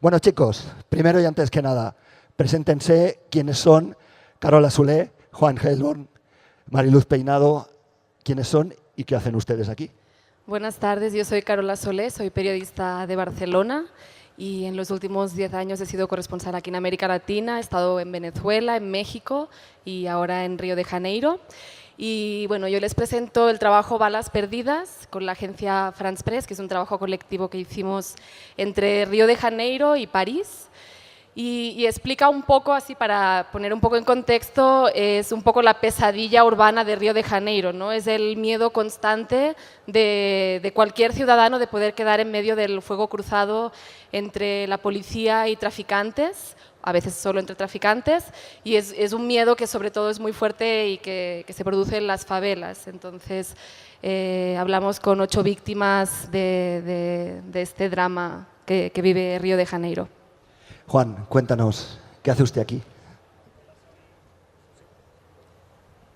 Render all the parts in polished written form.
Bueno, chicos, primero y antes que nada, preséntense quiénes son Carola Solé, Juan Heilborn, Mariluz Peinado, quiénes son y qué hacen ustedes aquí. Buenas tardes, yo soy Carola Solé, soy periodista de Barcelona y en los últimos 10 años he sido corresponsal aquí en América Latina, he estado en Venezuela, en México y ahora en Río de Janeiro. Y bueno, yo les presento el trabajo Balas Perdidas con la agencia France Press, que es un trabajo colectivo que hicimos entre Río de Janeiro y París. Y explica un poco, así para poner un poco en contexto, es un poco la pesadilla urbana de Río de Janeiro, ¿no? Es el miedo constante de cualquier ciudadano de poder quedar en medio del fuego cruzado entre la policía y traficantes, a veces solo entre traficantes, y es un miedo que sobre todo es muy fuerte y que se produce en las favelas. Entonces, hablamos con 8 víctimas de este drama que vive Río de Janeiro. Juan, cuéntanos, ¿qué hace usted aquí?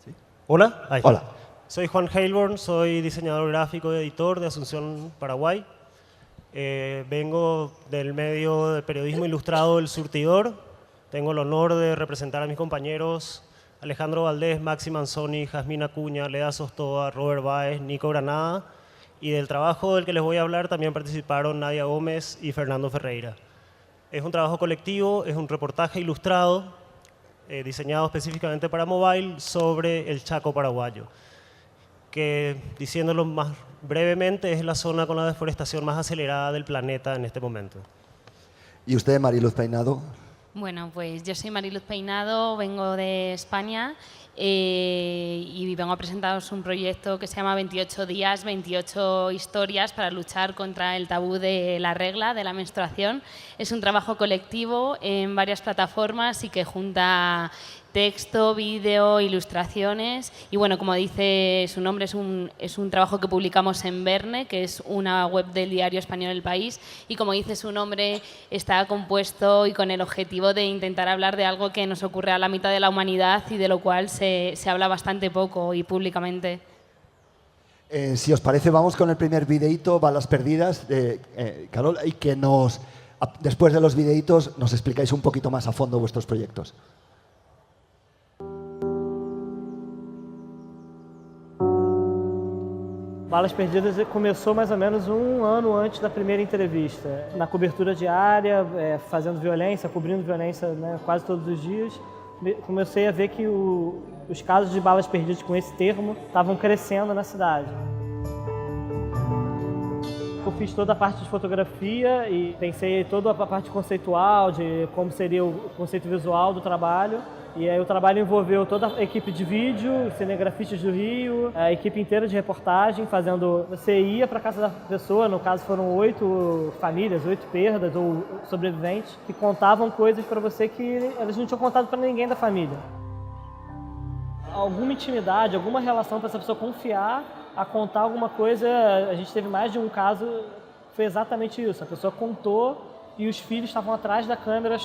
¿Sí? Hola. Ahí. Hola. Soy Juan Heilborn, soy diseñador gráfico y editor de Asunción, Paraguay. Vengo del medio de periodismo ilustrado El Surtidor. Tengo el honor de representar a mis compañeros Alejandro Valdés, Maxi Manzoni, Jazmín Acuña, Leda Sostoa, Robert Báez, Nico Granada. Y del trabajo del que les voy a hablar también participaron Nadia Gómez y Fernando Ferreira. Es un trabajo colectivo, es un reportaje ilustrado diseñado específicamente para mobile sobre el Chaco paraguayo, que, diciéndolo más brevemente, es la zona con la deforestación más acelerada del planeta en este momento. ¿Y usted, Mariluz Peinado? Bueno, pues yo soy Mariluz Peinado, vengo de España y vengo a presentaros un proyecto que se llama 28 días, 28 historias para luchar contra el tabú de la regla, de la menstruación. Es un trabajo colectivo en varias plataformas y que junta texto, vídeo, ilustraciones y bueno, como dice su nombre, es un trabajo que publicamos en Verne, que es una web del diario español El País, y como dice su nombre, está compuesto y con el objetivo de intentar hablar de algo que nos ocurre a la mitad de la humanidad y de lo cual se habla bastante poco y públicamente. Si os parece, vamos con el primer videíto, Balas Perdidas, de Carola, y que después de los videitos nos explicáis un poquito más a fondo vuestros proyectos. Balas Perdidas começou mais ou menos um ano antes da primeira entrevista. Na cobertura diária, fazendo violência, cobrindo violência, né, quase todos os dias, comecei a ver que os casos de balas perdidas com esse termo estavam crescendo na cidade. Eu fiz toda a parte de fotografia e pensei toda a parte conceitual, de como seria o conceito visual do trabalho. E aí o trabalho envolveu toda a equipe de vídeo, cinegrafistas do Rio, a equipe inteira de reportagem, fazendo... Você ia para a casa da pessoa, no caso foram 8 famílias, 8 perdas ou sobreviventes, que contavam coisas para você que elas não tinham contado para ninguém da família. Alguma intimidade, alguma relação para essa pessoa confiar a contar alguma coisa. A gente teve mais de um caso, foi exatamente isso, a pessoa contou e os filhos estavam atrás da câmera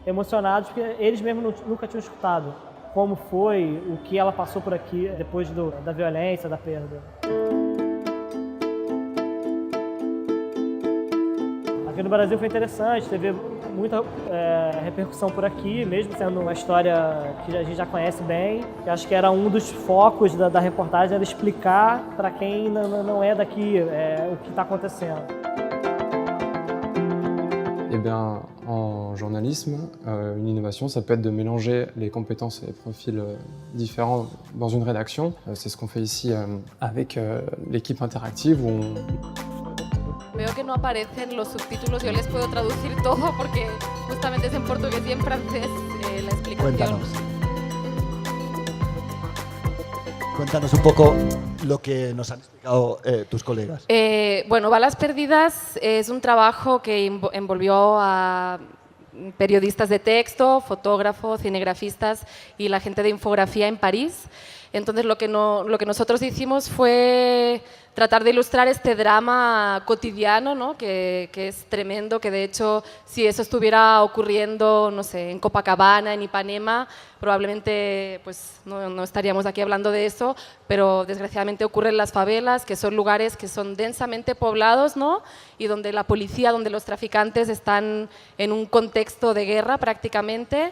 emocionados, porque eles mesmos nunca tinham escutado como foi, o que ela passou por aqui depois da violência, da perda. Aqui no Brasil foi interessante, teve muita repercussão por aqui, mesmo sendo uma história que a gente já conhece bem. Eu acho que era um dos focos da reportagem, era explicar para quem não é daqui o que está acontecendo. Eh bien, en journalisme, une innovation, ça peut être de mélanger les compétences et les profils différents dans une rédaction. C'est ce qu'on fait ici avec l'équipe interactive où on... Veo que no aparecen los subtítulos, yo les puedo traducir todo porque justamente es en portugués y en francés la explicación. Cuéntanos un poco lo que nos han explicado tus colegas. Bueno, Balas Perdidas es un trabajo que envolvió a periodistas de texto, fotógrafos, cinegrafistas y la gente de infografía en París. Entonces lo que nosotros hicimos fue tratar de ilustrar este drama cotidiano, ¿no? que es tremendo, que de hecho si eso estuviera ocurriendo, no sé, en Copacabana, en Ipanema, probablemente pues, no estaríamos aquí hablando de eso, pero desgraciadamente ocurre en las favelas, que son lugares que son densamente poblados, ¿no? Y donde la policía, donde los traficantes están en un contexto de guerra prácticamente,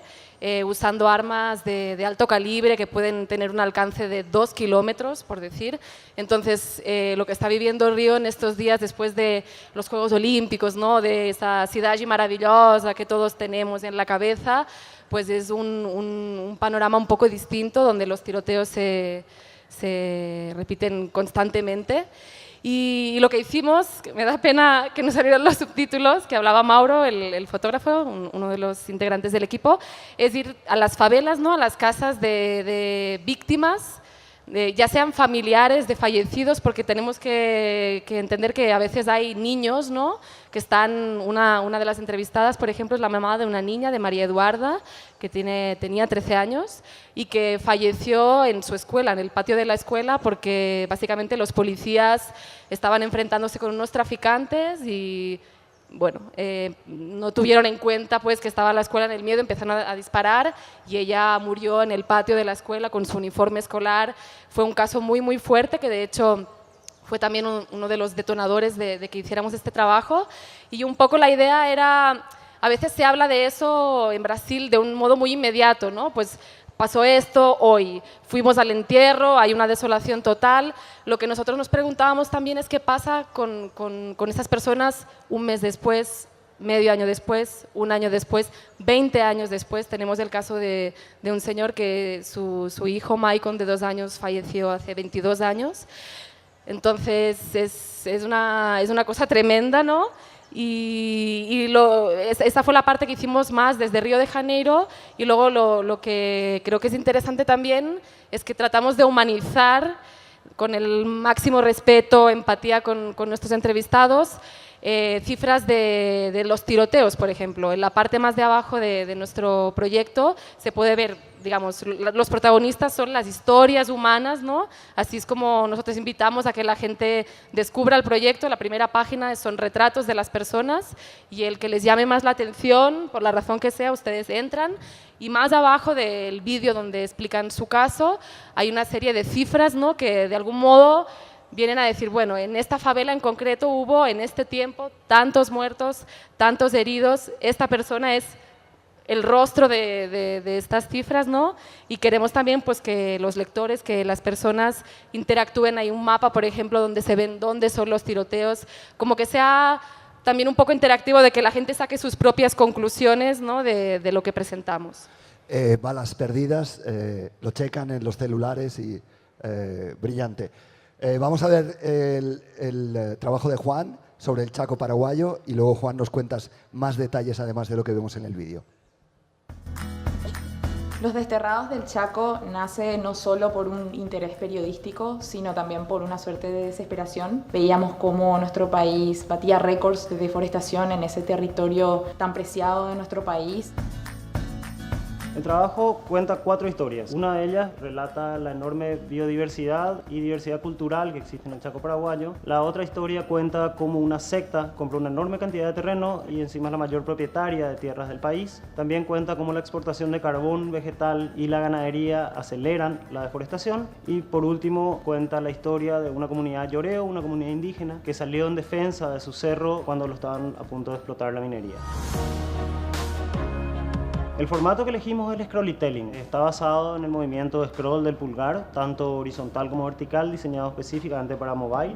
usando armas de alto calibre que pueden tener un alcance de 2 kilómetros, por decir. Entonces, lo que está viviendo Río en estos días después de los Juegos Olímpicos, ¿no? De esa ciudad maravillosa que todos tenemos en la cabeza, pues es un panorama un poco distinto, donde los tiroteos se repiten constantemente. Y lo que hicimos, que me da pena que no salieran los subtítulos, que hablaba Mauro, el fotógrafo, uno de los integrantes del equipo, es ir a las favelas, ¿no? A las casas de víctimas, ya sean familiares de fallecidos, porque tenemos que entender que a veces hay niños, ¿no? Que están, una de las entrevistadas, por ejemplo, es la mamá de una niña, de María Eduarda, que tenía 13 años y que falleció en su escuela, en el patio de la escuela, porque básicamente los policías estaban enfrentándose con unos traficantes y bueno, no tuvieron en cuenta pues, que estaba la escuela en el miedo, empezaron a disparar y ella murió en el patio de la escuela con su uniforme escolar. Fue un caso muy, muy fuerte que de hecho fue también uno de los detonadores de que hiciéramos este trabajo. Y un poco la idea era, a veces se habla de eso en Brasil de un modo muy inmediato, ¿no? Pues pasó esto hoy, fuimos al entierro, hay una desolación total. Lo que nosotros nos preguntábamos también es qué pasa con esas personas un mes después, medio año después, un año después, 20 años después. Tenemos el caso de un señor que su hijo Maicon de 2 años falleció hace 22 años. Entonces es una cosa tremenda, ¿no? Esa fue la parte que hicimos más desde Río de Janeiro, y luego lo que creo que es interesante también es que tratamos de humanizar con el máximo respeto, empatía con nuestros entrevistados, cifras de los tiroteos, por ejemplo. En la parte más de abajo de nuestro proyecto se puede ver, digamos, los protagonistas son las historias humanas, ¿no? Así es como nosotros invitamos a que la gente descubra el proyecto. La primera página son retratos de las personas y el que les llame más la atención, por la razón que sea, ustedes entran. Y más abajo del vídeo donde explican su caso hay una serie de cifras, ¿no? Que de algún modo vienen a decir, bueno, en esta favela en concreto hubo en este tiempo tantos muertos, tantos heridos, esta persona es el rostro de estas cifras, ¿no? Y queremos también pues, que los lectores, que las personas interactúen. Hay un mapa, por ejemplo, donde se ven dónde son los tiroteos, como que sea también un poco interactivo, de que la gente saque sus propias conclusiones, ¿no? de lo que presentamos. Balas perdidas, lo checan en los celulares y brillante. Vamos a ver el trabajo de Juan sobre el Chaco paraguayo y luego, Juan, nos cuentas más detalles además de lo que vemos en el vídeo. Los Desterrados del Chaco nace no solo por un interés periodístico, sino también por una suerte de desesperación. Veíamos cómo nuestro país batía récords de deforestación en ese territorio tan preciado de nuestro país. El trabajo cuenta 4 historias. Una de ellas relata la enorme biodiversidad y diversidad cultural que existe en el Chaco paraguayo. La otra historia cuenta cómo una secta compró una enorme cantidad de terreno y encima es la mayor propietaria de tierras del país. También cuenta cómo la exportación de carbón vegetal y la ganadería aceleran la deforestación. Y por último cuenta la historia de una comunidad yoreo, una comunidad indígena, que salió en defensa de su cerro cuando lo estaban a punto de explotar la minería. El formato que elegimos es el scrollytelling. Está basado en el movimiento de scroll del pulgar, tanto horizontal como vertical, diseñado específicamente para mobile.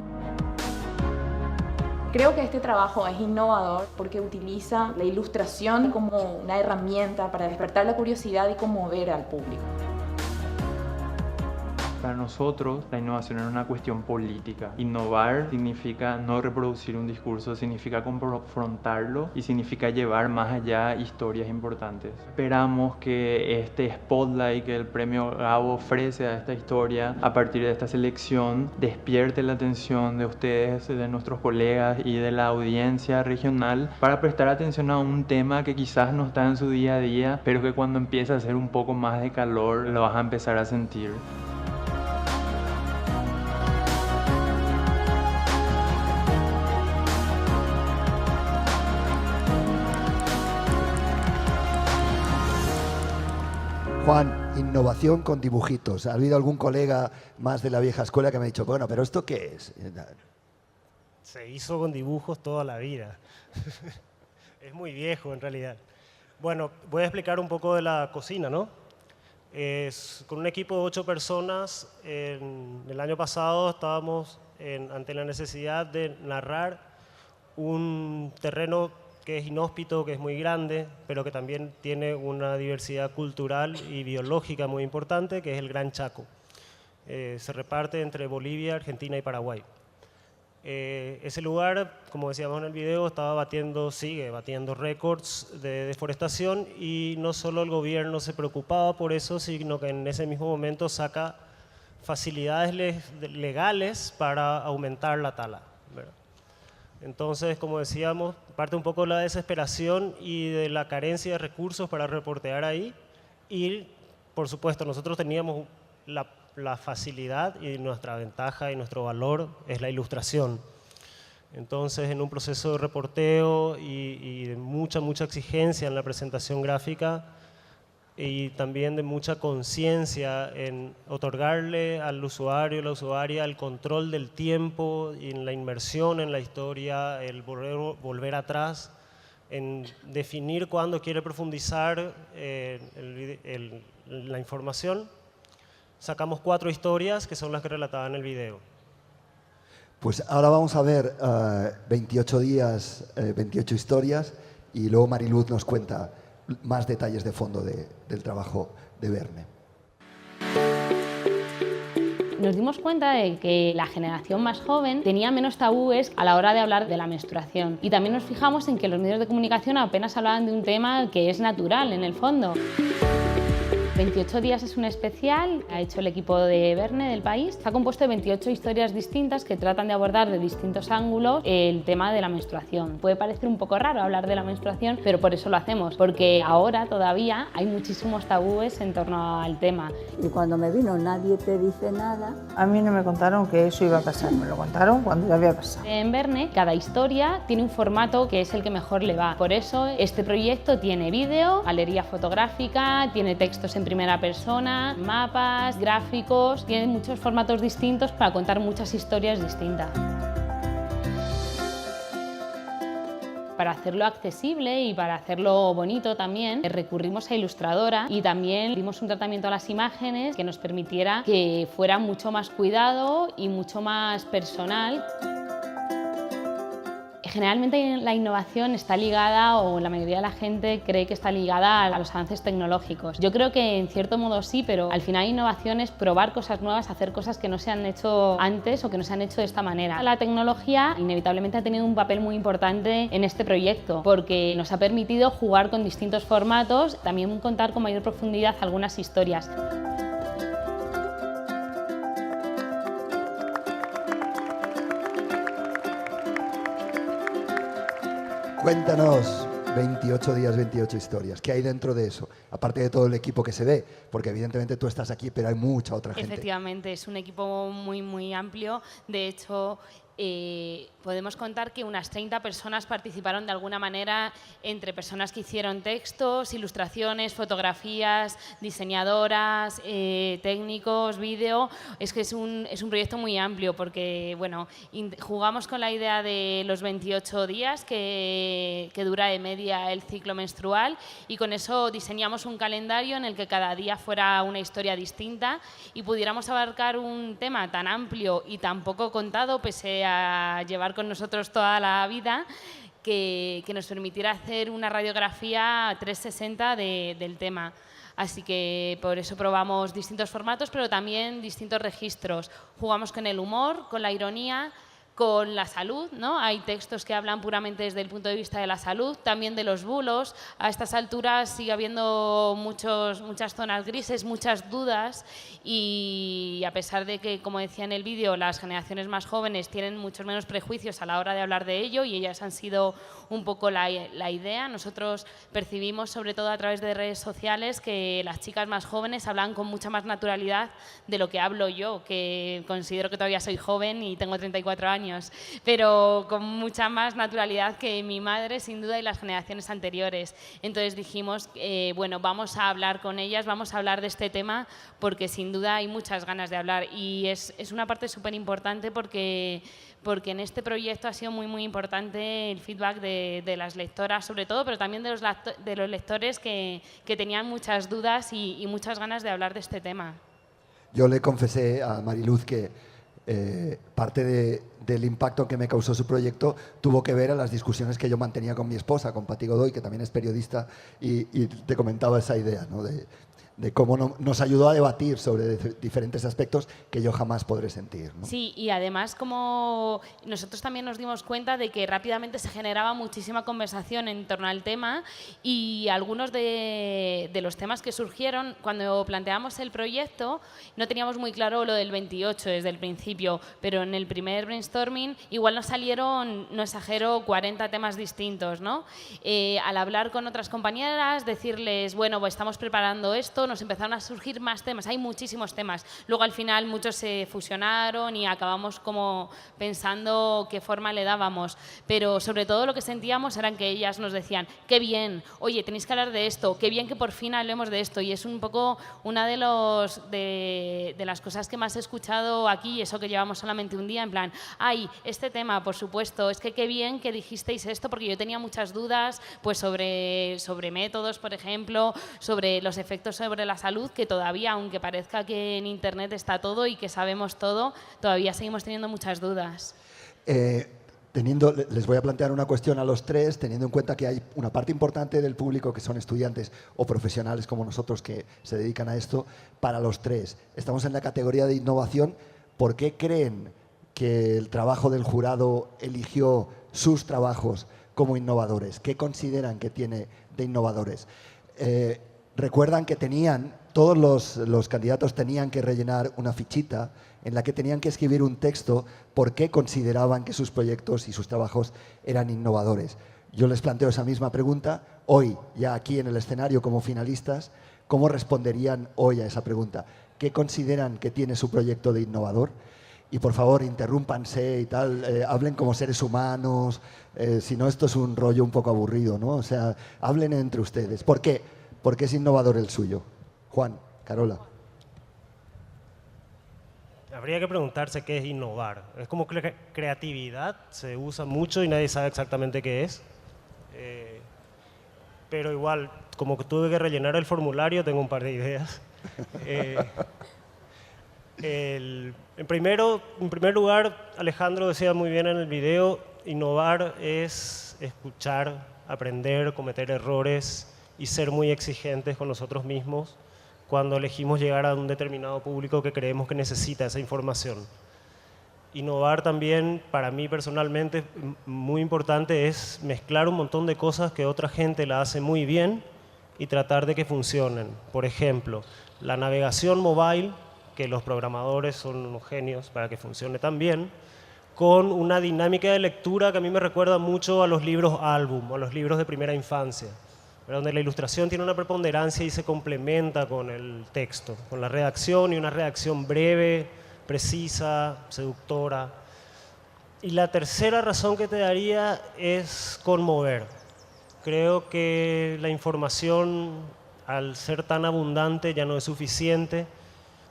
Creo que este trabajo es innovador porque utiliza la ilustración como una herramienta para despertar la curiosidad y conmover al público. Para nosotros, la innovación es una cuestión política. Innovar significa no reproducir un discurso, significa confrontarlo y significa llevar más allá historias importantes. Esperamos que este spotlight que el premio Gabo ofrece a esta historia, a partir de esta selección, despierte la atención de ustedes, de nuestros colegas y de la audiencia regional para prestar atención a un tema que quizás no está en su día a día, pero que cuando empieza a hacer un poco más de calor lo vas a empezar a sentir. Juan, innovación con dibujitos. ¿Ha habido algún colega más de la vieja escuela que me ha dicho, bueno, pero ¿esto qué es? Se hizo con dibujos toda la vida. Es muy viejo en realidad. Bueno, voy a explicar un poco de la cocina, ¿no? Con un equipo de 8 personas, el año pasado estábamos ante la necesidad de narrar un terreno que es inhóspito, que es muy grande, pero que también tiene una diversidad cultural y biológica muy importante, que es el Gran Chaco. Se reparte entre Bolivia, Argentina y Paraguay. Ese lugar, como decíamos en el video, sigue batiendo récords de deforestación, y no solo el gobierno se preocupaba por eso, sino que en ese mismo momento saca facilidades legales para aumentar la tala, ¿verdad? Entonces, como decíamos, parte un poco de la desesperación y de la carencia de recursos para reportear ahí, y por supuesto nosotros teníamos la facilidad, y nuestra ventaja y nuestro valor es la ilustración. Entonces, en un proceso de reporteo y de mucha exigencia en la presentación gráfica, y también de mucha conciencia en otorgarle al usuario, la usuaria, el control del tiempo y en la inmersión en la historia, el volver atrás, en definir cuándo quiere profundizar la información. Sacamos 4 historias que son las que relataba en el video. Pues ahora vamos a ver 28 días, 28 historias, y luego Mariluz nos cuenta más detalles de fondo del trabajo de Verne. Nos dimos cuenta de que la generación más joven tenía menos tabúes a la hora de hablar de la menstruación, y también nos fijamos en que los medios de comunicación apenas hablaban de un tema que es natural en el fondo. 28 días es un especial, ha hecho el equipo de Verne del País. Está compuesto de 28 historias distintas que tratan de abordar de distintos ángulos el tema de la menstruación. Puede parecer un poco raro hablar de la menstruación, pero por eso lo hacemos, porque ahora todavía hay muchísimos tabúes en torno al tema. Y cuando me vino Nadie te dice nada. A mí no me contaron que eso iba a pasar, me lo contaron cuando ya había pasado. En Verne, cada historia tiene un formato que es el que mejor le va. Por eso este proyecto tiene vídeo, galería fotográfica, tiene textos en primera persona, mapas, gráficos, tiene muchos formatos distintos para contar muchas historias distintas. Para hacerlo accesible y para hacerlo bonito también, recurrimos a ilustradora, y también dimos un tratamiento a las imágenes que nos permitiera que fuera mucho más cuidado y mucho más personal. Generalmente la innovación está ligada, o la mayoría de la gente cree que está ligada a los avances tecnológicos. Yo creo que en cierto modo sí, pero al final innovación es probar cosas nuevas, hacer cosas que no se han hecho antes o que no se han hecho de esta manera. La tecnología inevitablemente ha tenido un papel muy importante en este proyecto, porque nos ha permitido jugar con distintos formatos, también contar con mayor profundidad algunas historias. Cuéntanos, 28 días, 28 historias. ¿Qué hay dentro de eso? Aparte de todo el equipo que se ve, porque evidentemente tú estás aquí, pero hay mucha otra gente. Efectivamente, es un equipo muy amplio. De hecho, podemos contar que unas 30 personas participaron de alguna manera, entre personas que hicieron textos, ilustraciones, fotografías, diseñadoras, técnicos, vídeo. Es que es un proyecto muy amplio, porque bueno, jugamos con la idea de los 28 días que dura de media el ciclo menstrual, y con eso diseñamos un calendario en el que cada día fuera una historia distinta y pudiéramos abarcar un tema tan amplio y tan poco contado, pese a llevar con nosotros toda la vida, que nos permitiera hacer una radiografía 360 del tema. Así que por eso probamos distintos formatos, pero también distintos registros. Jugamos con el humor, con la ironía, con la salud, ¿no? Hay textos que hablan puramente desde el punto de vista de la salud, también de los bulos. A estas alturas sigue habiendo muchas zonas grises, muchas dudas, y a pesar de que, como decía en el vídeo, las generaciones más jóvenes tienen muchos menos prejuicios a la hora de hablar de ello, y ellas han sido un poco la idea. Nosotros percibimos, sobre todo a través de redes sociales, que las chicas más jóvenes hablan con mucha más naturalidad de lo que hablo yo, que considero que todavía soy joven y tengo 34 años. años, pero con mucha más naturalidad que mi madre, sin duda, y las generaciones anteriores. Entonces dijimos, bueno, vamos a hablar con ellas, vamos a hablar de este tema, porque sin duda hay muchas ganas de hablar. Y es una parte súper importante porque en este proyecto ha sido muy importante el feedback de las lectoras, sobre todo, pero también de los lectores que tenían muchas dudas y muchas ganas de hablar de este tema. Yo le confesé a Mariluz que parte del impacto que me causó su proyecto tuvo que ver a las discusiones que yo mantenía con mi esposa, con Pati Godoy, que también es periodista, y te comentaba esa idea, ¿no? de cómo nos ayudó a debatir sobre diferentes aspectos que yo jamás podré sentir, ¿no? Sí, y además como nosotros también nos dimos cuenta de que rápidamente se generaba muchísima conversación en torno al tema, y algunos de los temas que surgieron cuando planteamos el proyecto no teníamos muy claro lo del 28 desde el principio, pero en el primer brainstorming igual nos salieron, no exagero, 40 temas distintos, ¿no? Al hablar con otras compañeras, decirles, bueno, pues estamos preparando esto, nos empezaron a surgir más temas, hay muchísimos temas. Luego al final muchos se fusionaron y acabamos como pensando qué forma le dábamos, pero sobre todo lo que sentíamos eran que ellas nos decían, qué bien, oye, tenéis que hablar de esto, qué bien que por fin hablemos de esto, y es un poco una de las cosas que más he escuchado aquí, eso que llevamos solamente un día, en plan, ay, este tema, por supuesto, es que qué bien que dijisteis esto, porque yo tenía muchas dudas pues sobre métodos, por ejemplo, sobre los efectos sobre la salud, que todavía, aunque parezca que en Internet está todo y que sabemos todo, todavía seguimos teniendo muchas dudas. Les voy a plantear una cuestión a los tres, teniendo en cuenta que hay una parte importante del público que son estudiantes o profesionales como nosotros que se dedican a esto. Para los tres, estamos en la categoría de innovación. ¿Por qué creen que el trabajo del jurado eligió sus trabajos como innovadores? ¿Qué consideran que tiene de innovadores? Recuerdan que todos los candidatos tenían que rellenar una fichita en la que tenían que escribir un texto por qué consideraban que sus proyectos y sus trabajos eran innovadores. Yo les planteo esa misma pregunta hoy, ya aquí en el escenario como finalistas. ¿Cómo responderían hoy a esa pregunta? ¿Qué consideran que tiene su proyecto de innovador? Y por favor, interrúmpanse y tal, hablen como seres humanos, si no esto es un rollo un poco aburrido, ¿no? O sea, hablen entre ustedes. ¿Por qué? Porque es innovador el suyo. Juan, Carola. Habría que preguntarse qué es innovar. Es como que creatividad se usa mucho y nadie sabe exactamente qué es. Pero igual, como que tuve que rellenar el formulario, tengo un par de ideas. En primer lugar, Alejandro decía muy bien en el video, innovar es escuchar, aprender, cometer errores y ser muy exigentes con nosotros mismos cuando elegimos llegar a un determinado público que creemos que necesita esa información. Innovar también, para mí personalmente, muy importante es mezclar un montón de cosas que otra gente la hace muy bien y tratar de que funcionen. Por ejemplo, la navegación mobile, que los programadores son unos genios para que funcione tan bien, con una dinámica de lectura que a mí me recuerda mucho a los libros álbum, a los libros de primera infancia, donde la ilustración tiene una preponderancia y se complementa con el texto, con la redacción, y una redacción breve, precisa, seductora. Y la tercera razón que te daría es conmover. Creo que la información, al ser tan abundante, ya no es suficiente.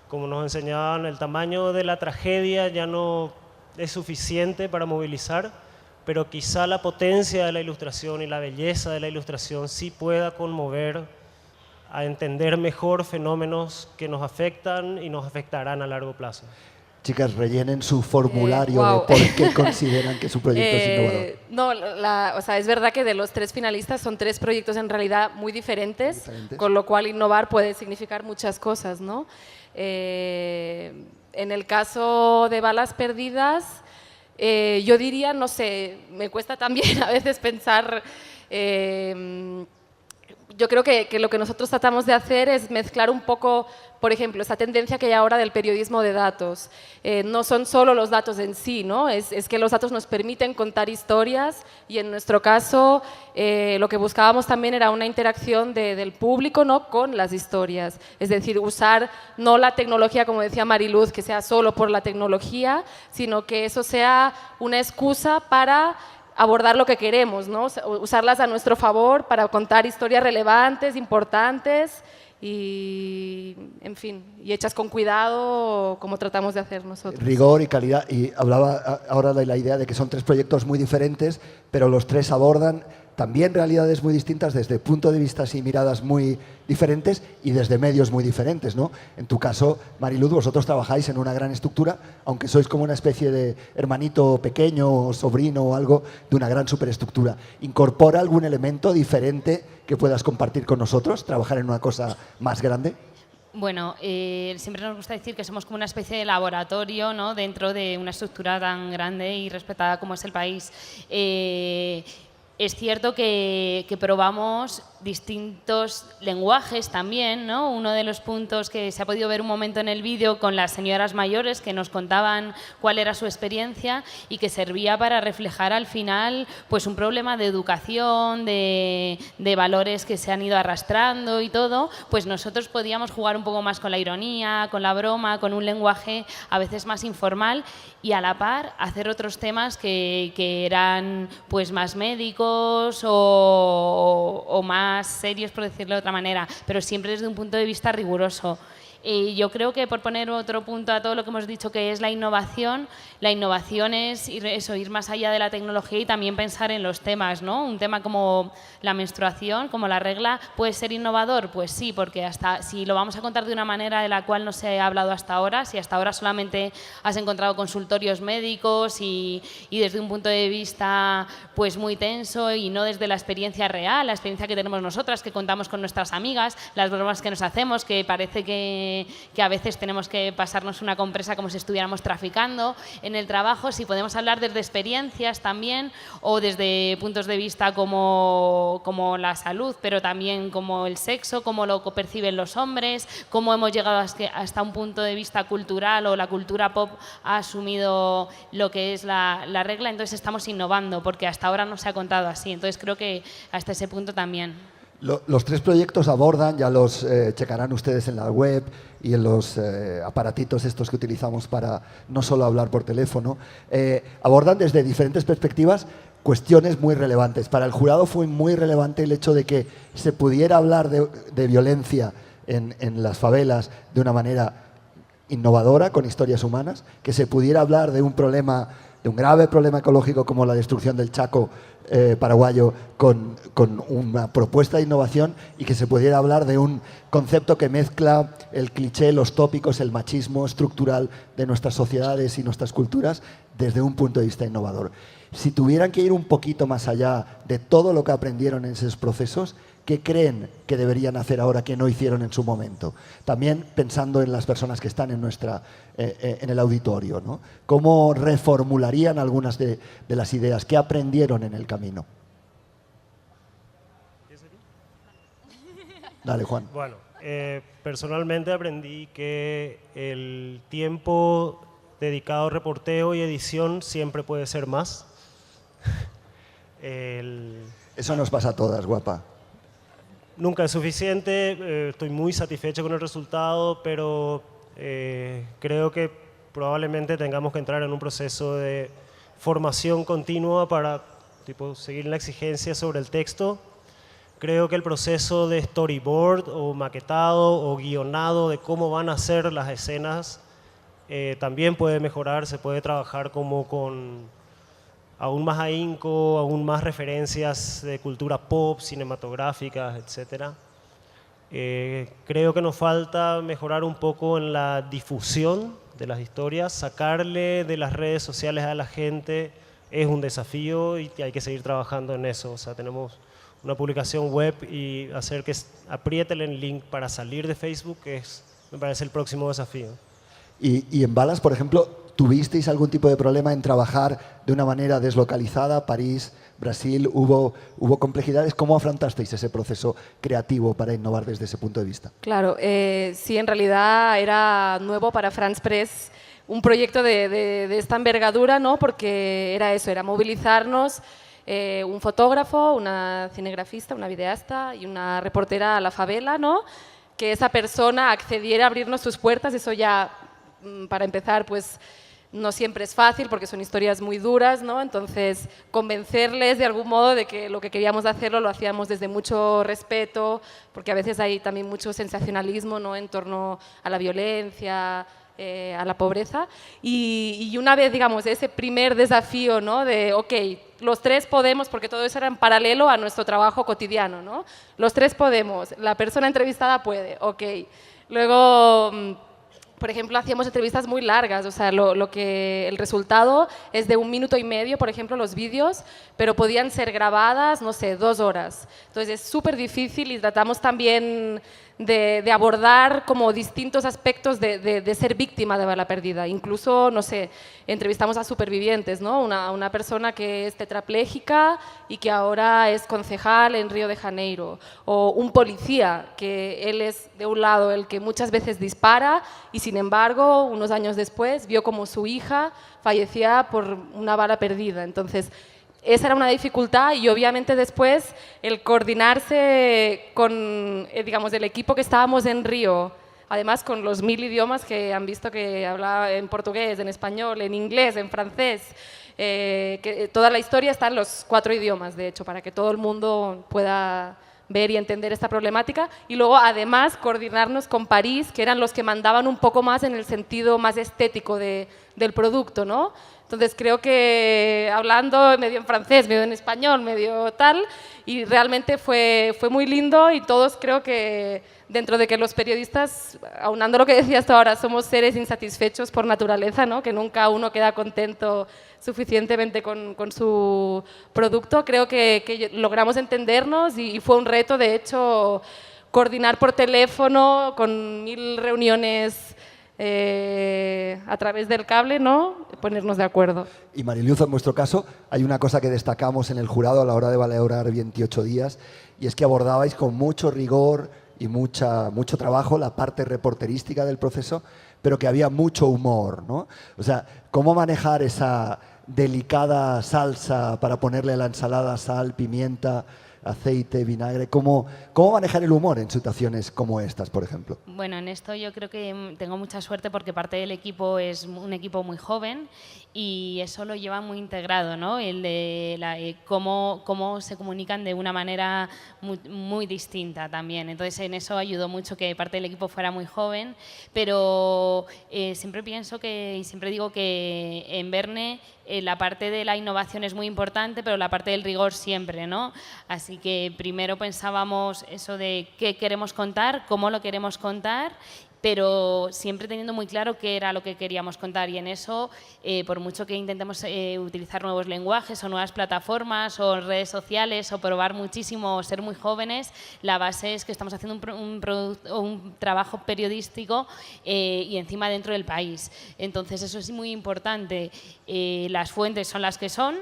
Como nos enseñaban, el tamaño de la tragedia ya no es suficiente para movilizar, pero quizá la potencia de la ilustración y la belleza de la ilustración sí pueda conmover a entender mejor fenómenos que nos afectan y nos afectarán a largo plazo. Chicas, rellenen su formulario wow. de por qué consideran que su proyecto es innovador. No, o sea, es verdad que de los tres finalistas son tres proyectos en realidad muy diferentes, con lo cual innovar puede significar muchas cosas, ¿no? En el caso de Balas Perdidas, yo diría, no sé, me cuesta también a veces pensar, yo creo que lo que nosotros tratamos de hacer es mezclar un poco, por ejemplo, esa tendencia que hay ahora del periodismo de datos. No son solo los datos en sí, ¿no? Es que los datos nos permiten contar historias y en nuestro caso lo que buscábamos también era una interacción del público, ¿no?, con las historias. Es decir, usar no la tecnología, como decía Mariluz, que sea solo por la tecnología, sino que eso sea una excusa para abordar lo que queremos, ¿no? Usarlas a nuestro favor para contar historias relevantes, importantes y, en fin, y hechas con cuidado, como tratamos de hacer nosotros. Rigor y calidad. Y hablaba ahora de la idea de que son 3 proyectos muy diferentes, pero los 3 abordan también realidades muy distintas desde puntos de vista y miradas muy diferentes y desde medios muy diferentes, ¿no? En tu caso, Mariluz, vosotros trabajáis en una gran estructura, aunque sois como una especie de hermanito pequeño o sobrino o algo de una gran superestructura. ¿Incorpora algún elemento diferente que puedas compartir con nosotros, trabajar en una cosa más grande? Bueno, siempre nos gusta decir que somos como una especie de laboratorio, ¿no?, dentro de una estructura tan grande y respetada como es el país. Es cierto que probamos distintos lenguajes también, ¿no? Uno de los puntos que se ha podido ver un momento en el vídeo con las señoras mayores que nos contaban cuál era su experiencia y que servía para reflejar al final pues un problema de educación, de valores que se han ido arrastrando y todo, pues nosotros podíamos jugar un poco más con la ironía, con la broma, con un lenguaje a veces más informal y a la par hacer otros temas que eran pues más médicos o más serios, por decirlo de otra manera, pero siempre desde un punto de vista riguroso. Yo creo que, por poner otro punto a todo lo que hemos dicho, que es la innovación es ir más allá de la tecnología y también pensar en los temas, ¿no? Un tema como la menstruación, como la regla, ¿puede ser innovador? Pues sí, porque hasta si lo vamos a contar de una manera de la cual no se ha hablado hasta ahora, si hasta ahora solamente has encontrado consultorios médicos y desde un punto de vista pues muy tenso y no desde la experiencia real, la experiencia que tenemos nosotras, que contamos con nuestras amigas, las bromas que nos hacemos, que parece que a veces tenemos que pasarnos una compresa como si estuviéramos traficando en el trabajo, si podemos hablar desde experiencias también o desde puntos de vista como la salud, pero también como el sexo, cómo lo perciben los hombres, cómo hemos llegado hasta un punto de vista cultural o la cultura pop ha asumido lo que es la regla, entonces estamos innovando porque hasta ahora no se ha contado así, entonces creo que hasta ese punto también. Los 3 proyectos abordan, ya los checarán ustedes en la web y en los aparatitos estos que utilizamos para no solo hablar por teléfono, abordan desde diferentes perspectivas cuestiones muy relevantes. Para el jurado fue muy relevante el hecho de que se pudiera hablar de violencia en las favelas de una manera innovadora, con historias humanas, que se pudiera hablar de un grave problema ecológico como la destrucción del Chaco paraguayo con una propuesta de innovación y que se pudiera hablar de un concepto que mezcla el cliché, los tópicos, el machismo estructural de nuestras sociedades y nuestras culturas desde un punto de vista innovador. Si tuvieran que ir un poquito más allá de todo lo que aprendieron en esos procesos, ¿qué creen que deberían hacer ahora que no hicieron en su momento? También pensando en las personas que están en el auditorio, ¿no? ¿Cómo reformularían algunas de las ideas? ¿Qué aprendieron en el camino? Dale, Juan. Bueno, personalmente aprendí que el tiempo dedicado a reporteo y edición siempre puede ser más. Eso nos pasa a todas, guapa. Nunca es suficiente, estoy muy satisfecho con el resultado, pero creo que probablemente tengamos que entrar en un proceso de formación continua para seguir la exigencia sobre el texto. Creo que el proceso de storyboard o maquetado o guionado de cómo van a ser las escenas también puede mejorar, se puede trabajar como con aún más ahínco, aún más referencias de cultura pop, cinematográficas, etc. Creo que nos falta mejorar un poco en la difusión de las historias, sacarle de las redes sociales a la gente es un desafío y hay que seguir trabajando en eso. O sea, tenemos una publicación web y hacer que aprieten el link para salir de Facebook, me parece el próximo desafío. Y en Balas, por ejemplo, ¿tuvisteis algún tipo de problema en trabajar de una manera deslocalizada? París, Brasil, ¿hubo complejidades? ¿Cómo afrontasteis ese proceso creativo para innovar desde ese punto de vista? Claro, sí, en realidad era nuevo para France Press un proyecto de esta envergadura, ¿no? Porque era eso, era movilizarnos un fotógrafo, una cinegrafista, una videasta y una reportera a la favela, ¿no? Que esa persona accediera a abrirnos sus puertas. Eso ya, para empezar, pues no siempre es fácil porque son historias muy duras, ¿no? Entonces, convencerles de algún modo de que lo que queríamos hacerlo lo hacíamos desde mucho respeto, porque a veces hay también mucho sensacionalismo, ¿no? En torno a la violencia, a la pobreza. Y una vez, digamos, ese primer desafío, ¿no? De, ok, los tres podemos, porque todo eso era en paralelo a nuestro trabajo cotidiano, ¿no? Los tres podemos, la persona entrevistada puede, ok. Luego, por ejemplo, hacíamos entrevistas muy largas, o sea, el resultado es de 1 minuto y medio, por ejemplo, los vídeos, pero podían ser grabadas, no sé, 2 horas. Entonces es súper difícil y tratamos también de abordar como distintos aspectos de ser víctima de bala perdida. Incluso, no sé, entrevistamos a supervivientes, ¿no? Una persona que es tetrapléjica y que ahora es concejal en Río de Janeiro. O un policía, que él es de un lado el que muchas veces dispara y sin embargo, unos años después, vio como su hija fallecía por una bala perdida. Entonces, esa era una dificultad y obviamente después el coordinarse con, digamos, el equipo que estábamos en Río, además con los 1000 idiomas que han visto que hablaba en portugués, en español, en inglés, en francés, que toda la historia está en los 4 idiomas, de hecho, para que todo el mundo pueda ver y entender esta problemática, y luego además coordinarnos con París, que eran los que mandaban un poco más en el sentido más estético del producto, ¿no? Entonces creo que hablando medio en francés, medio en español, medio tal, y realmente fue muy lindo y todos creo que dentro de que los periodistas, aunando lo que decías hasta ahora, somos seres insatisfechos por naturaleza, ¿no? Que nunca uno queda contento suficientemente con su producto, creo que logramos entendernos y fue un reto, de hecho, coordinar por teléfono con 1000 reuniones a través del cable, ¿no? Ponernos de acuerdo. Y Mariluz, en vuestro caso, hay una cosa que destacamos en el jurado a la hora de valorar 28 días, y es que abordabais con mucho rigor y mucho trabajo la parte reporterística del proceso, pero que había mucho humor, ¿no? O sea, ¿cómo manejar esa delicada salsa para ponerle a la ensalada sal, pimienta, aceite, vinagre? ¿Cómo manejar el humor en situaciones como estas, por ejemplo? Bueno, en esto yo creo que tengo mucha suerte porque parte del equipo es un equipo muy joven y eso lo lleva muy integrado, ¿no? El de cómo se comunican de una manera muy distinta también. Entonces, en eso ayudó mucho que parte del equipo fuera muy joven, pero siempre pienso y siempre digo que en Verne la parte de la innovación es muy importante, pero la parte del rigor siempre, ¿no? Así que primero pensábamos eso de qué queremos contar, cómo lo queremos contar, pero siempre teniendo muy claro qué era lo que queríamos contar, y en eso, por mucho que intentemos utilizar nuevos lenguajes o nuevas plataformas o redes sociales o probar muchísimo o ser muy jóvenes, la base es que estamos haciendo un trabajo periodístico y encima dentro del país. Entonces eso es muy importante. Las fuentes son las que son.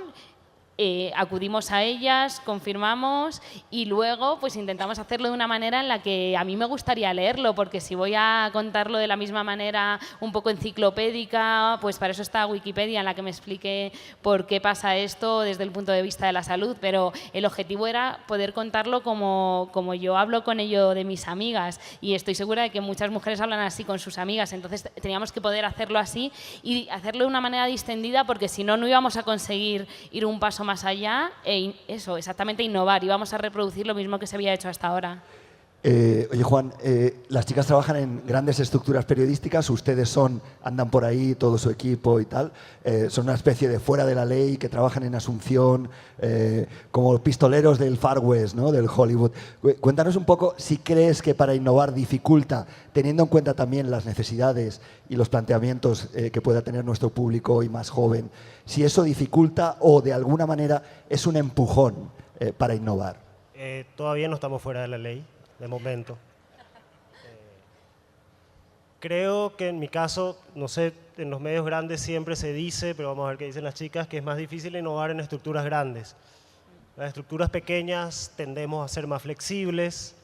Acudimos a ellas, confirmamos y luego pues intentamos hacerlo de una manera en la que a mí me gustaría leerlo, porque si voy a contarlo de la misma manera un poco enciclopédica, pues para eso está Wikipedia, en la que me explique por qué pasa esto desde el punto de vista de la salud, pero el objetivo era poder contarlo como yo hablo con ello de mis amigas, y estoy segura de que muchas mujeres hablan así con sus amigas, entonces teníamos que poder hacerlo así y hacerlo de una manera distendida, porque si no, no íbamos a conseguir ir un paso más allá eso, exactamente innovar, y vamos a reproducir lo mismo que se había hecho hasta ahora. Oye, Juan, las chicas trabajan en grandes estructuras periodísticas, ustedes andan por ahí, todo su equipo y tal, son una especie de fuera de la ley que trabajan en Asunción, como pistoleros del Far West, ¿no? Del Hollywood. Cuéntanos un poco si crees que para innovar dificulta, teniendo en cuenta también las necesidades y los planteamientos que pueda tener nuestro público hoy más joven, si eso dificulta o de alguna manera es un empujón para innovar. Todavía no estamos fuera de la ley. De momento. Creo que en mi caso, no sé, en los medios grandes siempre se dice, pero vamos a ver qué dicen las chicas, que es más difícil innovar en estructuras grandes. Las estructuras pequeñas tendemos a ser más flexibles,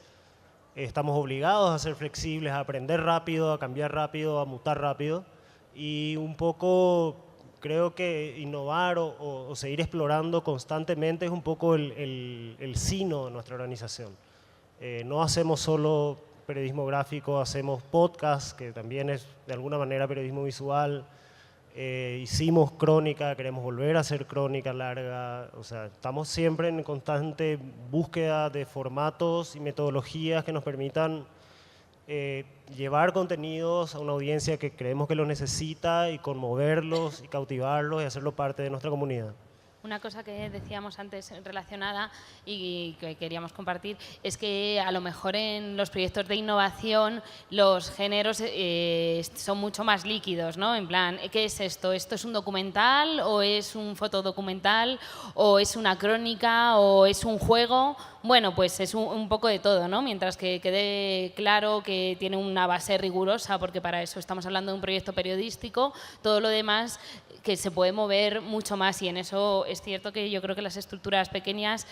estamos obligados a ser flexibles, a aprender rápido, a cambiar rápido, a mutar rápido. Y un poco creo que innovar o seguir explorando constantemente es un poco el sino de nuestra organización. No hacemos solo periodismo gráfico, hacemos podcast, que también es de alguna manera periodismo visual. Hicimos crónica, queremos volver a hacer crónica larga. O sea, estamos siempre en constante búsqueda de formatos y metodologías que nos permitan llevar contenidos a una audiencia que creemos que los necesita y conmoverlos y cautivarlos y hacerlo parte de nuestra comunidad. Una cosa que decíamos antes relacionada y que queríamos compartir es que a lo mejor en los proyectos de innovación los géneros son mucho más líquidos, ¿no? En plan, ¿qué es esto? ¿Esto es un documental o es un fotodocumental o es una crónica o es un juego? Bueno, pues es un poco de todo, ¿no? Mientras que quede claro que tiene una base rigurosa, porque para eso estamos hablando de un proyecto periodístico, todo lo demás que se puede mover mucho más, y en eso es cierto que yo creo que las estructuras pequeñas,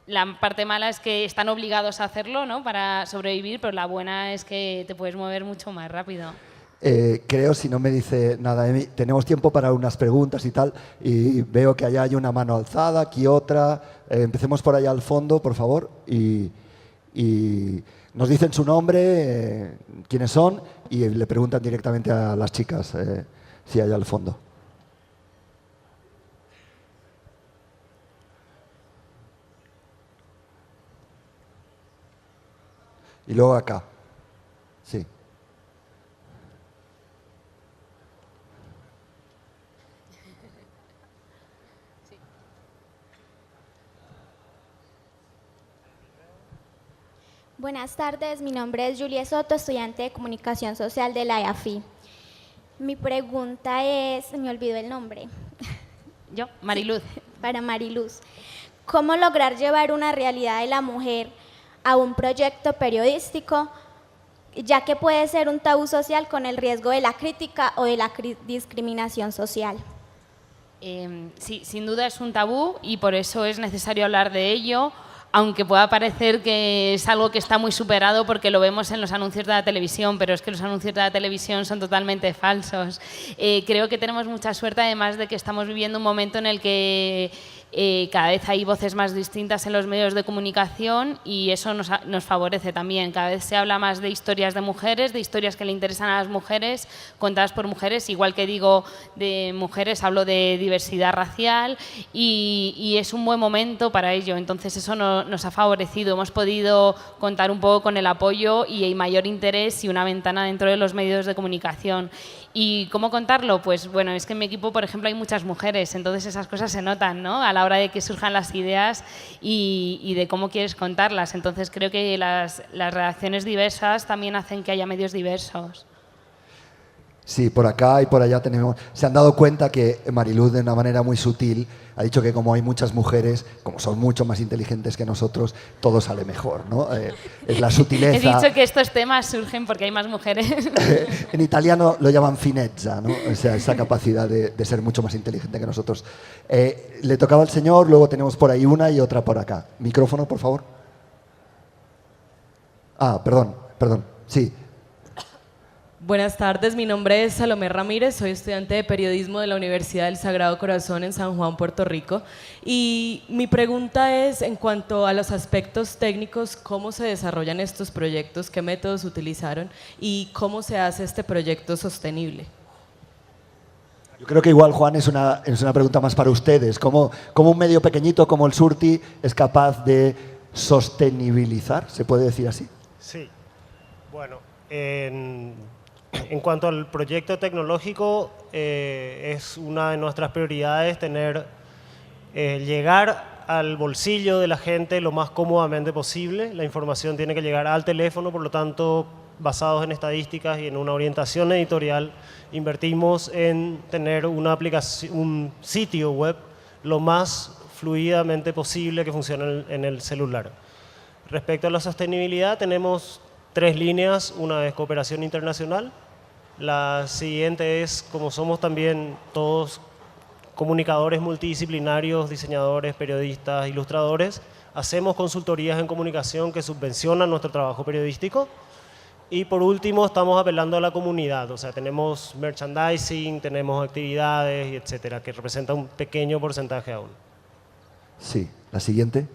la parte mala es que están obligados a hacerlo, ¿no?, para sobrevivir, pero la buena es que te puedes mover mucho más rápido. Creo, si no me dice nada Emi, tenemos tiempo para unas preguntas y tal, y veo que allá hay una mano alzada, aquí otra. Empecemos por allá al fondo, por favor, y nos dicen su nombre, quiénes son, y le preguntan directamente a las chicas si hay al fondo. Y luego acá. Sí. Buenas tardes, mi nombre es Julia Soto, estudiante de Comunicación Social de la EAFI. Mi pregunta es, se me olvidó el nombre. Yo, Mariluz. Sí, para Mariluz. ¿Cómo lograr llevar una realidad de la mujer a un proyecto periodístico, ya que puede ser un tabú social con el riesgo de la crítica o de la discriminación social? Sí, sin duda es un tabú y por eso es necesario hablar de ello, aunque pueda parecer que es algo que está muy superado porque lo vemos en los anuncios de la televisión, pero es que los anuncios de la televisión son totalmente falsos. Creo que tenemos mucha suerte, además de que estamos viviendo un momento en el que cada vez hay voces más distintas en los medios de comunicación y eso nos favorece también. Cada vez se habla más de historias de mujeres, de historias que le interesan a las mujeres, contadas por mujeres. Igual que digo de mujeres, hablo de diversidad racial y es un buen momento para ello. Entonces eso nos ha favorecido. Hemos podido contar un poco con el apoyo y el mayor interés y una ventana dentro de los medios de comunicación. ¿Y cómo contarlo? Pues bueno, es que en mi equipo, por ejemplo, hay muchas mujeres, entonces esas cosas se notan, ¿no?, a la hora de que surjan las ideas y de cómo quieres contarlas. Entonces creo que las redacciones diversas también hacen que haya medios diversos. Sí, por acá y por allá tenemos. Se han dado cuenta que Mariluz, de una manera muy sutil, ha dicho que como hay muchas mujeres, como son mucho más inteligentes que nosotros, todo sale mejor, ¿no? Es la sutileza. He dicho que estos temas surgen porque hay más mujeres. En italiano lo llaman finezza, ¿no? O sea, esa capacidad de ser mucho más inteligente que nosotros. Le tocaba al señor, luego tenemos por ahí una y otra por acá. Micrófono, por favor. Ah, perdón, sí. Buenas tardes, mi nombre es Salomé Ramírez, soy estudiante de periodismo de la Universidad del Sagrado Corazón en San Juan, Puerto Rico. Y mi pregunta es, en cuanto a los aspectos técnicos, ¿cómo se desarrollan estos proyectos? ¿Qué métodos utilizaron? ¿Y cómo se hace este proyecto sostenible? Yo creo que igual, Juan, es una pregunta más para ustedes. ¿Cómo un medio pequeñito como el Surti es capaz de sostenibilizar? ¿Se puede decir así? Sí. Bueno, en cuanto al proyecto tecnológico, es una de nuestras prioridades llegar al bolsillo de la gente lo más cómodamente posible. La información tiene que llegar al teléfono, por lo tanto, basados en estadísticas y en una orientación editorial, invertimos en tener una aplicación, un sitio web lo más fluidamente posible que funcione en el celular. Respecto a la sostenibilidad, tenemos 3 líneas. Una es cooperación internacional, La siguiente es, como somos también todos comunicadores multidisciplinarios, diseñadores, periodistas, ilustradores, hacemos consultorías en comunicación que subvencionan nuestro trabajo periodístico. Y por último, estamos apelando a la comunidad, o sea, tenemos merchandising, tenemos actividades, etcétera, que representa un pequeño porcentaje aún. Sí, la siguiente.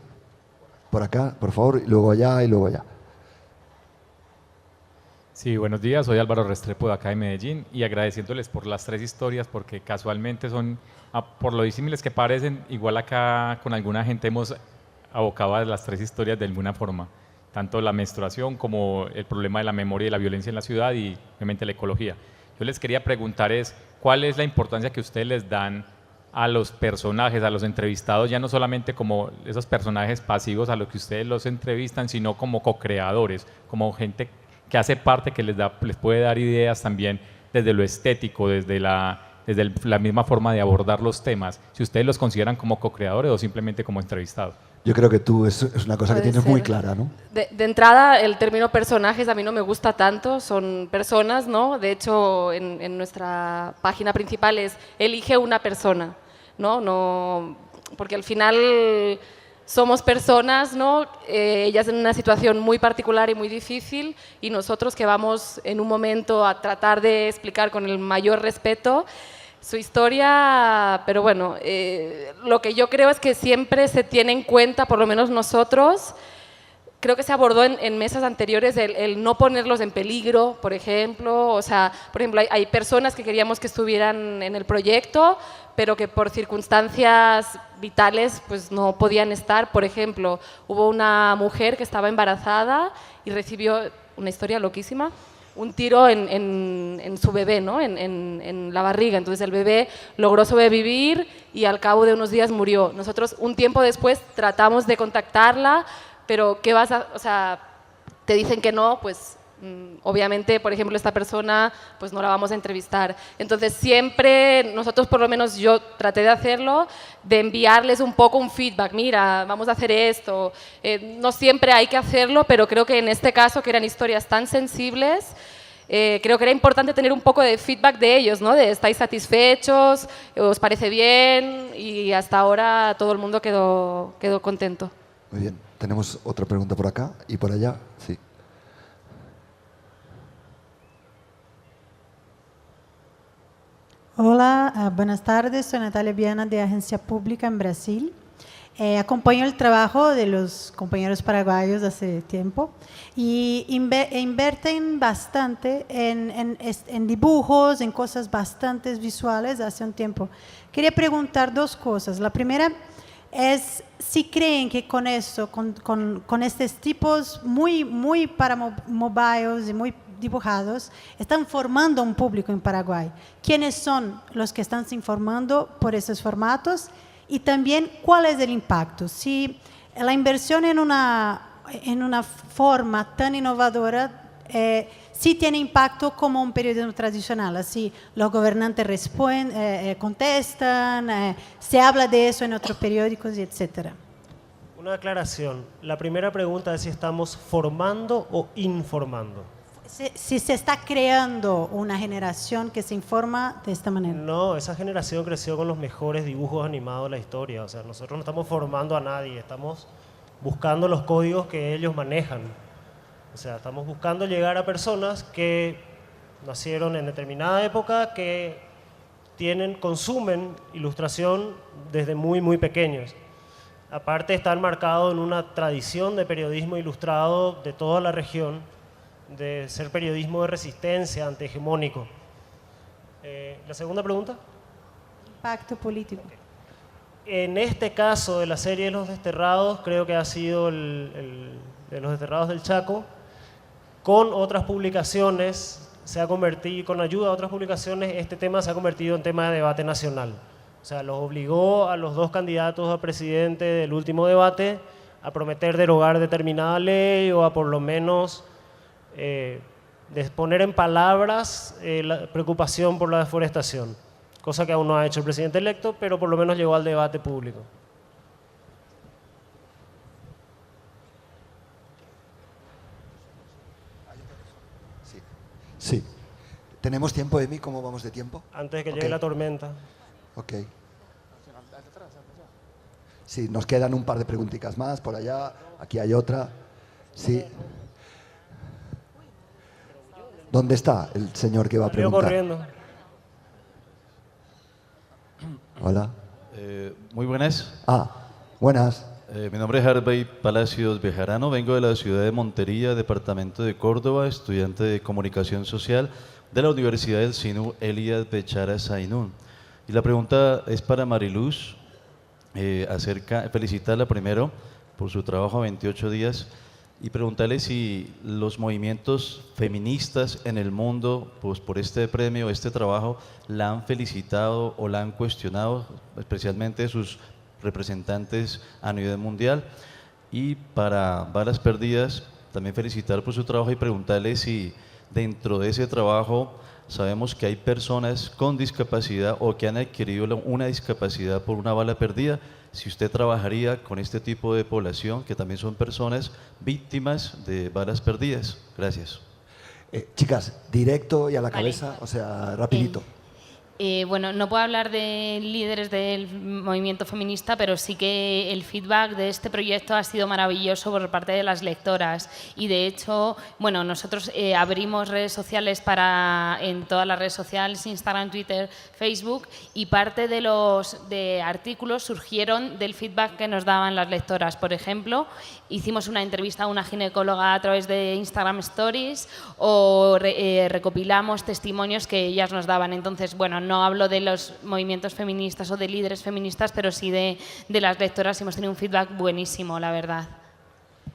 Por acá, por favor, y luego allá y luego allá. Sí, buenos días, soy Álvaro Restrepo de acá de Medellín y agradeciéndoles por las 3 historias porque casualmente son, por lo disímiles que parecen, igual acá con alguna gente hemos abocado a las 3 historias de alguna forma, tanto la menstruación como el problema de la memoria y la violencia en la ciudad y obviamente la ecología. Yo les quería preguntar ¿cuál es la importancia que ustedes les dan a los personajes, a los entrevistados, ya no solamente como esos personajes pasivos a los que ustedes los entrevistan, sino como co-creadores, como gente que hace parte, que les puede dar ideas también desde lo estético, desde la misma forma de abordar los temas, si ustedes los consideran como co-creadores o simplemente como entrevistados? Yo creo que tú es una cosa que Puede tienes ser. muy clara, ¿no? De entrada, el término personajes a mí no me gusta tanto, son personas, ¿no? De hecho, en nuestra página principal es elige una persona, ¿no? Porque al final somos personas, ¿no? Ellas en una situación muy particular y muy difícil y nosotros que vamos en un momento a tratar de explicar con el mayor respeto su historia, pero bueno, lo que yo creo es que siempre se tiene en cuenta, por lo menos nosotros, creo que se abordó en mesas anteriores el no ponerlos en peligro, por ejemplo. O sea, por ejemplo, hay personas que queríamos que estuvieran en el proyecto, pero que por circunstancias vitales pues no podían estar. Por ejemplo, hubo una mujer que estaba embarazada y recibió, una historia loquísima, un tiro en su bebé, ¿no? en la barriga. Entonces el bebé logró sobrevivir y al cabo de unos días murió. Nosotros un tiempo después tratamos de contactarla, pero ¿qué vas a...? O sea, te dicen que no, pues obviamente, por ejemplo, esta persona pues no la vamos a entrevistar. Entonces siempre, nosotros por lo menos yo traté de hacerlo, de enviarles un poco un feedback, mira, vamos a hacer esto. No siempre hay que hacerlo, pero creo que en este caso, que eran historias tan sensibles, creo que era importante tener un poco de feedback de ellos, ¿no? De ¿estáis satisfechos? ¿Os parece bien? Y hasta ahora todo el mundo quedó contento. Muy bien. Tenemos otra pregunta por acá y por allá. Sí. Hola, buenas tardes. Soy Natalia Viana de Agencia Pública en Brasil. Acompaño el trabajo de los compañeros paraguayos hace tiempo y invierten bastante en dibujos, en cosas bastante visuales hace un tiempo. Quería preguntar 2 cosas. La primera es si creen que con eso, con estos tipos muy para mobiles y muy dibujados, están formando un público en Paraguay. ¿Quiénes son los que están se informando por esos formatos? Y también, ¿cuál es el impacto? Si la inversión en una forma tan innovadora sí tiene impacto como un periodismo tradicional, así los gobernantes contestan, se habla de eso en otros periódicos, etcétera. Una aclaración. La primera pregunta es si estamos formando o informando. Si se está creando una generación que se informa de esta manera. No, esa generación creció con los mejores dibujos animados de la historia. O sea, nosotros no estamos formando a nadie, estamos buscando los códigos que ellos manejan. O sea, estamos buscando llegar a personas que nacieron en determinada época, que consumen ilustración desde muy pequeños. Aparte, están marcados en una tradición de periodismo ilustrado de toda la región, de ser periodismo de resistencia antihegemónico. ¿La segunda pregunta? Impacto político. En este caso de la serie de Los Desterrados, creo que ha sido el de Los Desterrados del Chaco. Con otras publicaciones, con ayuda de otras publicaciones, este tema se ha convertido en tema de debate nacional. O sea, los obligó a los 2 candidatos a presidente del último debate a prometer derogar determinada ley o a por lo menos de poner en palabras la preocupación por la deforestación, cosa que aún no ha hecho el presidente electo, pero por lo menos llegó al debate público. Sí. ¿Tenemos tiempo, Emi? ¿Cómo vamos de tiempo? Antes de que llegue la tormenta. Ok. Sí, nos quedan un par de preguntitas más por allá. Aquí hay otra. Sí. ¿Dónde está el señor que va a preguntar? Corriendo. Hola. Muy buenas. Buenas. Mi nombre es Harvey Palacios Bejarano, vengo de la ciudad de Montería, departamento de Córdoba, estudiante de Comunicación Social de la Universidad del Sinú Elías Bechara Zainún. Y la pregunta es para Mariluz, felicitarla primero por su trabajo a 28 días y preguntarle si los movimientos feministas en el mundo, pues por este premio, este trabajo, la han felicitado o la han cuestionado, especialmente sus representantes a nivel mundial. Y para Balas Perdidas, también felicitar por su trabajo y preguntarle si dentro de ese trabajo sabemos que hay personas con discapacidad o que han adquirido una discapacidad por una bala perdida, si usted trabajaría con este tipo de población que también son personas víctimas de balas perdidas. Gracias. Chicas, directo y a la cabeza, o sea, rapidito. Bueno, no puedo hablar de líderes del movimiento feminista, pero sí que el feedback de este proyecto ha sido maravilloso por parte de las lectoras. Y de hecho, bueno, nosotros abrimos redes sociales en todas las redes sociales, Instagram, Twitter, Facebook, y parte de los artículos surgieron del feedback que nos daban las lectoras. Por ejemplo, hicimos una entrevista a una ginecóloga a través de Instagram Stories o recopilamos testimonios que ellas nos daban. Entonces, bueno, no hablo de los movimientos feministas o de líderes feministas, pero sí de las lectoras. Hemos tenido un feedback buenísimo, la verdad.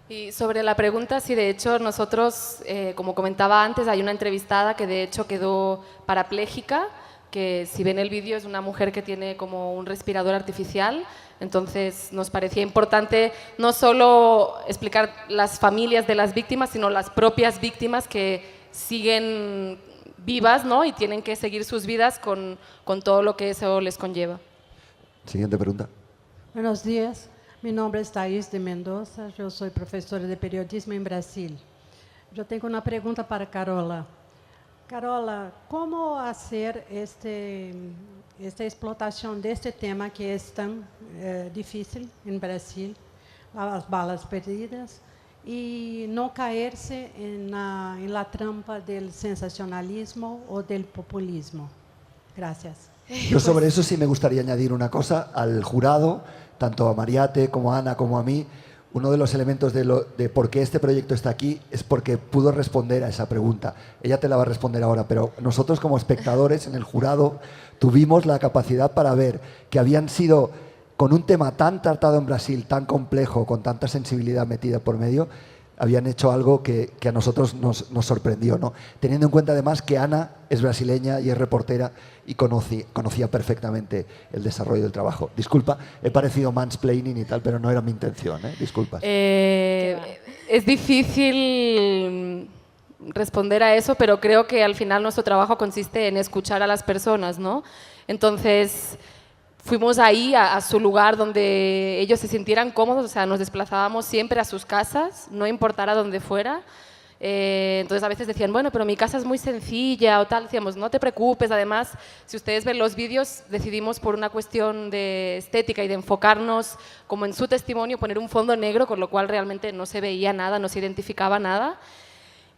Y sobre la pregunta, sí, de hecho, nosotros, como comentaba antes, hay una entrevistada que de hecho quedó parapléjica, que si ven el vídeo es una mujer que tiene como un respirador artificial. Entonces nos parecía importante no solo explicar las familias de las víctimas, sino las propias víctimas que siguen vivas, ¿no? Y tienen que seguir sus vidas con todo lo que eso les conlleva. Siguiente pregunta. Buenos días, mi nombre es Thais de Mendoza, yo soy profesora de periodismo en Brasil. Yo tengo una pregunta para Carola. Carola, ¿cómo hacer esta explotación de este tema que es tan difícil en Brasil, las balas perdidas, y no caerse en la trampa del sensacionalismo o del populismo? Gracias. Yo sobre eso sí me gustaría añadir una cosa al jurado, tanto a Mariate como a Ana como a mí. Uno de los elementos de por qué este proyecto está aquí es porque pudo responder a esa pregunta. Ella te la va a responder ahora, pero nosotros como espectadores en el jurado tuvimos la capacidad para ver que habían sido, con un tema tan tratado en Brasil, tan complejo, con tanta sensibilidad metida por medio, habían hecho algo que a nosotros nos sorprendió, ¿no? Teniendo en cuenta además que Ana es brasileña y es reportera y conocía perfectamente el desarrollo del trabajo. Disculpa, he parecido mansplaining y tal, pero no era mi intención, ¿eh? Disculpas. Es difícil responder a eso, pero creo que al final nuestro trabajo consiste en escuchar a las personas, ¿no? Entonces fuimos ahí a su lugar donde ellos se sintieran cómodos, o sea, nos desplazábamos siempre a sus casas, no importara dónde fuera. Entonces a veces decían, bueno, pero mi casa es muy sencilla o tal. Decíamos, no te preocupes. Además, si ustedes ven los vídeos, decidimos por una cuestión de estética y de enfocarnos como en su testimonio, poner un fondo negro, con lo cual realmente no se veía nada, no se identificaba nada.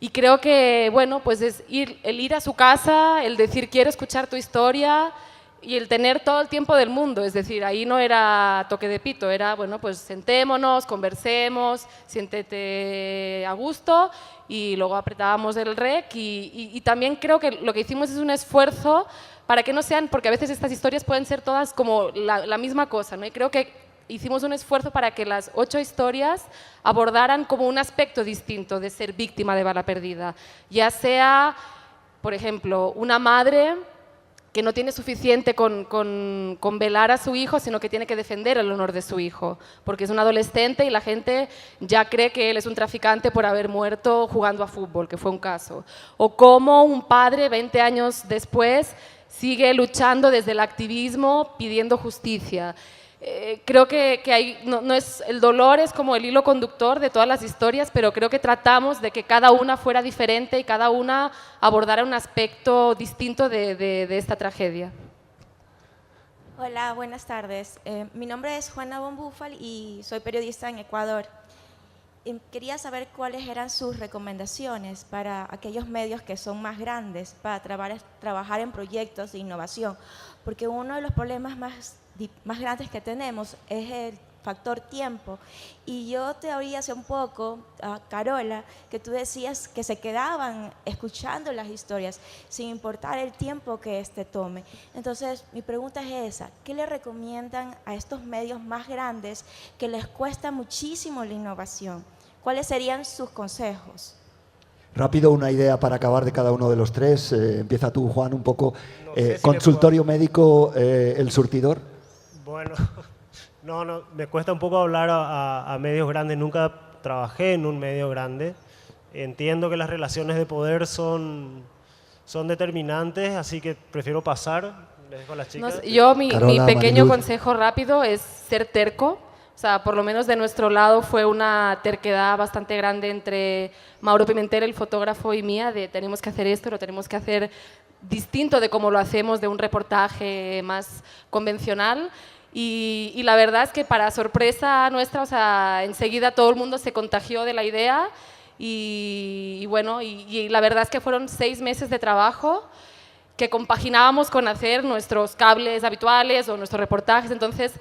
Y creo que, bueno, pues es el ir a su casa, el decir quiero escuchar tu historia, y el tener todo el tiempo del mundo. Es decir, ahí no era toque de pito, era, bueno, pues sentémonos, conversemos, siéntete a gusto, y luego apretábamos el rec. Y también creo que lo que hicimos es un esfuerzo para que no sean, porque a veces estas historias pueden ser todas como la misma cosa, ¿no? Y creo que hicimos un esfuerzo para que las 8 historias abordaran como un aspecto distinto de ser víctima de bala perdida, ya sea, por ejemplo, una madre que no tiene suficiente con velar a su hijo, sino que tiene que defender el honor de su hijo, porque es un adolescente y la gente ya cree que él es un traficante por haber muerto jugando a fútbol, que fue un caso. O cómo un padre, 20 años después, sigue luchando desde el activismo, pidiendo justicia. Creo que no es, el dolor es como el hilo conductor de todas las historias, pero creo que tratamos de que cada una fuera diferente y cada una abordara un aspecto distinto de esta tragedia. Hola, buenas tardes. Mi nombre es Juana Bombúfal y soy periodista en Ecuador. Quería saber cuáles eran sus recomendaciones para aquellos medios que son más grandes para trabajar en proyectos de innovación, porque uno de los problemas más grandes que tenemos es el factor tiempo. Y yo te oí hace un poco, Carola, que tú decías que se quedaban escuchando las historias sin importar el tiempo que tome. Entonces, mi pregunta es esa: ¿qué le recomiendan a estos medios más grandes que les cuesta muchísimo la innovación? ¿Cuáles serían sus consejos? Rápido, una idea para acabar de cada uno de los tres. Empieza tú, Juan, un poco. No sé si consultorio médico, El Surtidor. Bueno, no, me cuesta un poco hablar a medios grandes. Nunca trabajé en un medio grande. Entiendo que las relaciones de poder son determinantes, así que prefiero pasar. Les dejo a las chicas. Mi Carola, pequeño Mariluz. consejo rápido es ser terco. O sea, por lo menos de nuestro lado fue una terquedad bastante grande entre Mauro Pimentel, el fotógrafo, y mía, de tenemos que hacer esto, lo tenemos que hacer distinto de como lo hacemos de un reportaje más convencional. Y la verdad es que para sorpresa nuestra, o sea, enseguida todo el mundo se contagió de la idea y bueno, y la verdad es que fueron 6 meses de trabajo que compaginábamos con hacer nuestros cables habituales o nuestros reportajes. Entonces,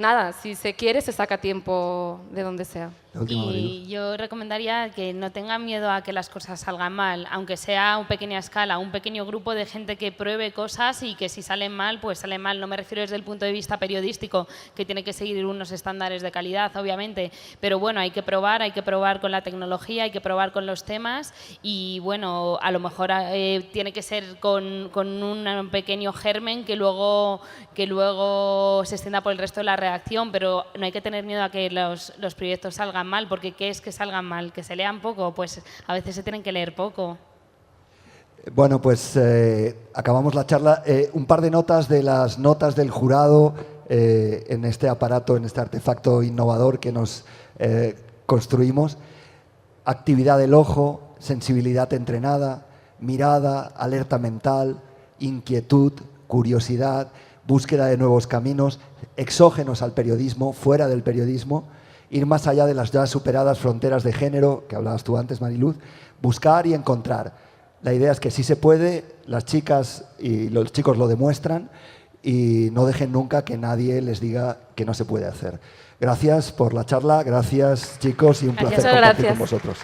nada, si se quiere se saca tiempo de donde sea. Y yo recomendaría que no tengan miedo a que las cosas salgan mal, aunque sea a pequeña escala, un pequeño grupo de gente que pruebe cosas y que si salen mal, pues salen mal. No me refiero desde el punto de vista periodístico, que tiene que seguir unos estándares de calidad, obviamente, pero bueno, hay que probar con la tecnología, hay que probar con los temas y bueno, a lo mejor tiene que ser con un pequeño germen que luego se extienda por el resto de la redacción, pero no hay que tener miedo a que los proyectos salgan mal, porque ¿qué es que salgan mal? ¿Que se lean poco? Pues a veces se tienen que leer poco. Bueno, pues acabamos la charla. Un par de notas de las notas del jurado en este aparato, en este artefacto innovador que nos construimos. Actividad del ojo, sensibilidad entrenada, mirada, alerta mental, inquietud, curiosidad, búsqueda de nuevos caminos, exógenos al periodismo, fuera del periodismo, ir más allá de las ya superadas fronteras de género, que hablabas tú antes, Mariluz, buscar y encontrar. La idea es que sí se puede, las chicas y los chicos lo demuestran y no dejen nunca que nadie les diga que no se puede hacer. Gracias por la charla, gracias chicos y un placer compartir con vosotros.